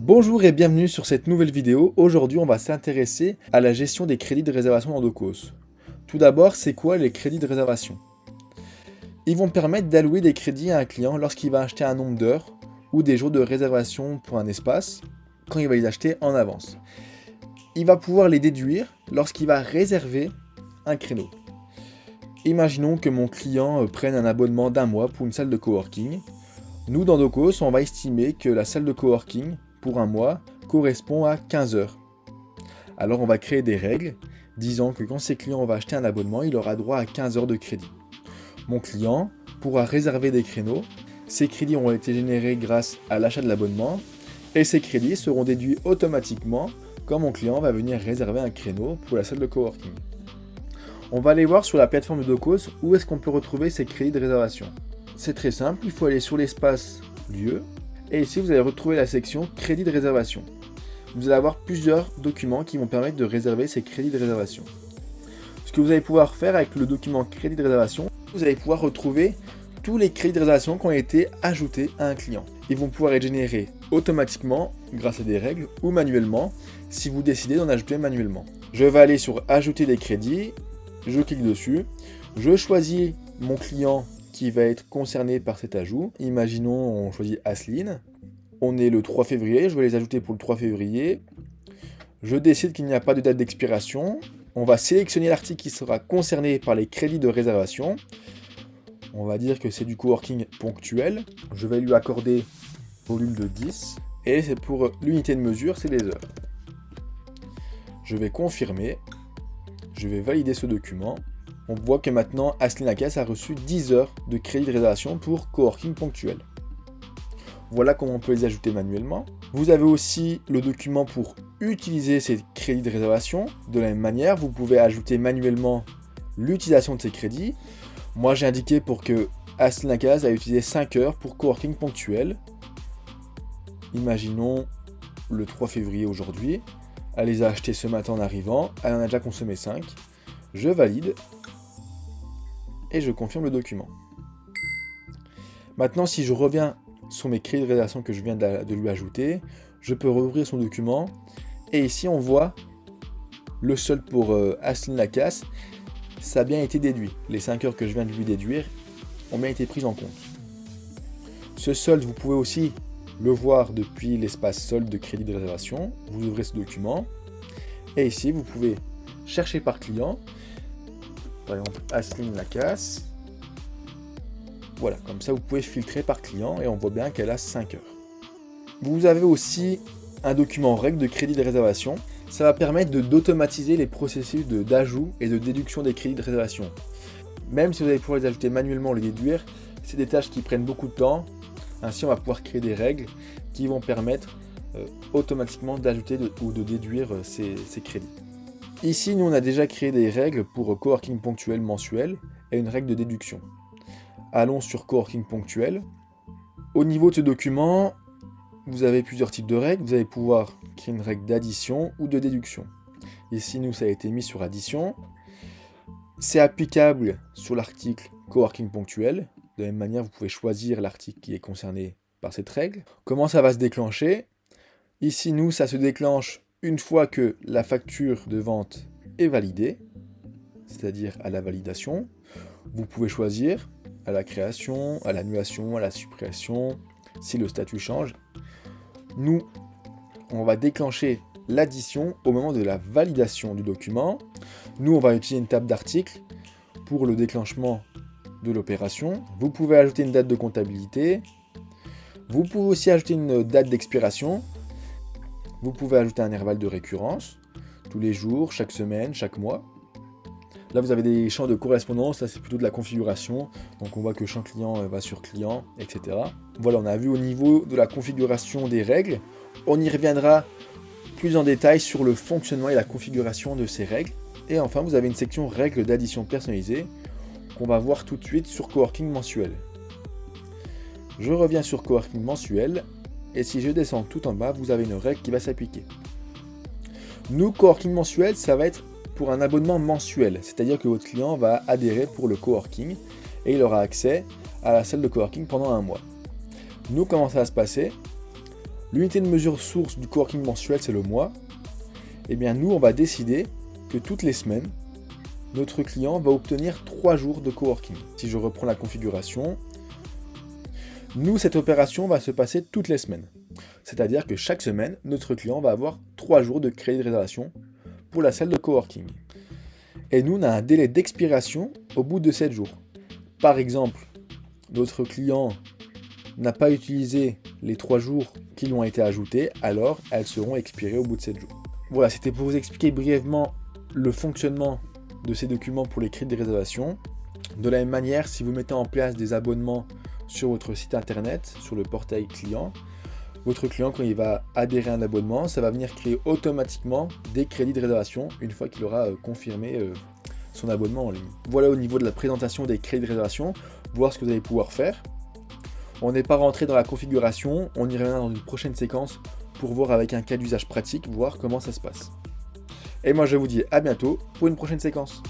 Bonjour et bienvenue sur cette nouvelle vidéo. Aujourd'hui, on va s'intéresser à la gestion des crédits de réservation dans Docos. Tout d'abord, c'est quoi les crédits de réservation? Ils vont permettre d'allouer des crédits à un client lorsqu'il va acheter un nombre d'heures ou des jours de réservation pour un espace quand il va les acheter en avance. Il va pouvoir les déduire lorsqu'il va réserver un créneau. Imaginons que mon client prenne un abonnement d'un mois pour une salle de coworking. Nous, dans Docos, on va estimer que la salle de coworking pour un mois correspond à 15 heures. Alors on va créer des règles disant que quand ces clients vont acheter un abonnement, il aura droit à 15 heures de crédit. Mon client pourra réserver des créneaux, ces crédits ont été générés grâce à l'achat de l'abonnement et ces crédits seront déduits automatiquement quand mon client va venir réserver un créneau pour la salle de coworking. On va aller voir sur la plateforme de Docos où est-ce qu'on peut retrouver ces crédits de réservation. C'est très simple, il faut aller sur l'espace lieu et ici vous allez retrouver la section crédits de réservation. Vous allez avoir plusieurs documents qui vont permettre de réserver ces crédits de réservation. Ce que vous allez pouvoir faire avec le document crédit de réservation, vous allez pouvoir retrouver tous les crédits de réservation qui ont été ajoutés à un client. Ils vont pouvoir être générés automatiquement grâce à des règles ou manuellement si vous décidez d'en ajouter manuellement. Je vais aller sur ajouter des crédits, je clique dessus, je choisis mon client qui va être concerné par cet ajout. Imaginons on choisit Asline. On est le 3 février, je vais les ajouter pour le 3 février. Je décide qu'il n'y a pas de date d'expiration. On va sélectionner l'article qui sera concerné par les crédits de réservation. On va dire que c'est du coworking ponctuel. Je vais lui accorder volume de 10. Et c'est pour l'unité de mesure, c'est les heures. Je vais confirmer. Je vais valider ce document. On voit que maintenant, Asline Lacasse a reçu 10 heures de crédit de réservation pour coworking ponctuel. Voilà comment on peut les ajouter manuellement. Vous avez aussi le document pour utiliser ces crédits de réservation. De la même manière, vous pouvez ajouter manuellement l'utilisation de ces crédits. Moi, j'ai indiqué pour que Asline Lacasse a utilisé 5 heures pour coworking ponctuel. Imaginons le 3 février aujourd'hui. Elle les a achetés ce matin en arrivant. Elle en a déjà consommé 5. Je valide. Et je confirme le document. Maintenant, si je reviens sur mes crédits de réservation que je viens de lui ajouter, je peux rouvrir son document. Et ici, on voit le solde pour Asline Lacasse. Ça a bien été déduit. Les 5 heures que je viens de lui déduire ont bien été prises en compte. Ce solde, vous pouvez aussi le voir depuis l'espace solde de crédit de réservation. Vous ouvrez ce document. Et ici, vous pouvez chercher par client. Par exemple, Asline Lacasse. Voilà, comme ça vous pouvez filtrer par client et on voit bien qu'elle a 5 heures. Vous avez aussi un document règle de crédit de réservation. Ça va permettre d'automatiser les processus d'ajout et de déduction des crédits de réservation. Même si vous allez pouvoir les ajouter manuellement ou les déduire, c'est des tâches qui prennent beaucoup de temps. Ainsi, on va pouvoir créer des règles qui vont permettre automatiquement d'ajouter ou de déduire ces crédits. Ici, nous, on a déjà créé des règles pour coworking ponctuel mensuel et une règle de déduction. Allons sur coworking ponctuel. Au niveau de ce document, vous avez plusieurs types de règles. Vous allez pouvoir créer une règle d'addition ou de déduction. Ici, nous, ça a été mis sur addition. C'est applicable sur l'article coworking ponctuel. De la même manière, vous pouvez choisir l'article qui est concerné par cette règle. Comment ça va se déclencher? Ici, nous, ça se déclenche une fois que la facture de vente est validée, c'est-à-dire à la validation. Vous pouvez choisir à la création, à l'annulation, à la suppression, si le statut change. Nous, on va déclencher l'addition au moment de la validation du document. Nous, on va utiliser une table d'articles pour le déclenchement de l'opération. Vous pouvez ajouter une date de comptabilité. Vous pouvez aussi ajouter une date d'expiration. Vous pouvez ajouter un intervalle de récurrence, tous les jours, chaque semaine, chaque mois. Là, vous avez des champs de correspondance, là c'est plutôt de la configuration. Donc on voit que champ client va sur client, etc. Voilà, on a vu au niveau de la configuration des règles. On y reviendra plus en détail sur le fonctionnement et la configuration de ces règles. Et enfin, vous avez une section règles d'addition personnalisée qu'on va voir tout de suite sur coworking mensuel. Je reviens sur coworking mensuel. Et si je descends tout en bas, vous avez une règle qui va s'appliquer. Nous, coworking mensuel, ça va être pour un abonnement mensuel. C'est-à-dire que votre client va adhérer pour le coworking et il aura accès à la salle de coworking pendant un mois. Nous, comment ça va se passer? L'unité de mesure source du coworking mensuel, c'est le mois. Eh bien, nous, on va décider que toutes les semaines, notre client va obtenir 3 jours de coworking. Si je reprends la configuration, nous, cette opération va se passer toutes les semaines. C'est-à-dire que chaque semaine, notre client va avoir 3 jours de crédit de réservation pour la salle de coworking. Et nous, on a un délai d'expiration au bout de 7 jours. Par exemple, notre client n'a pas utilisé les 3 jours qui lui ont été ajoutés, alors elles seront expirées au bout de 7 jours. Voilà, c'était pour vous expliquer brièvement le fonctionnement de ces documents pour les crédits de réservation. De la même manière, si vous mettez en place des abonnements sur votre site internet, sur le portail client, votre client, quand il va adhérer à un abonnement, ça va venir créer automatiquement des crédits de réservation une fois qu'il aura confirmé son abonnement en ligne. Voilà au niveau de la présentation des crédits de réservation, voir ce que vous allez pouvoir faire. On n'est pas rentré dans la configuration, on y reviendra dans une prochaine séquence pour voir avec un cas d'usage pratique, voir comment ça se passe. Et moi je vous dis à bientôt pour une prochaine séquence.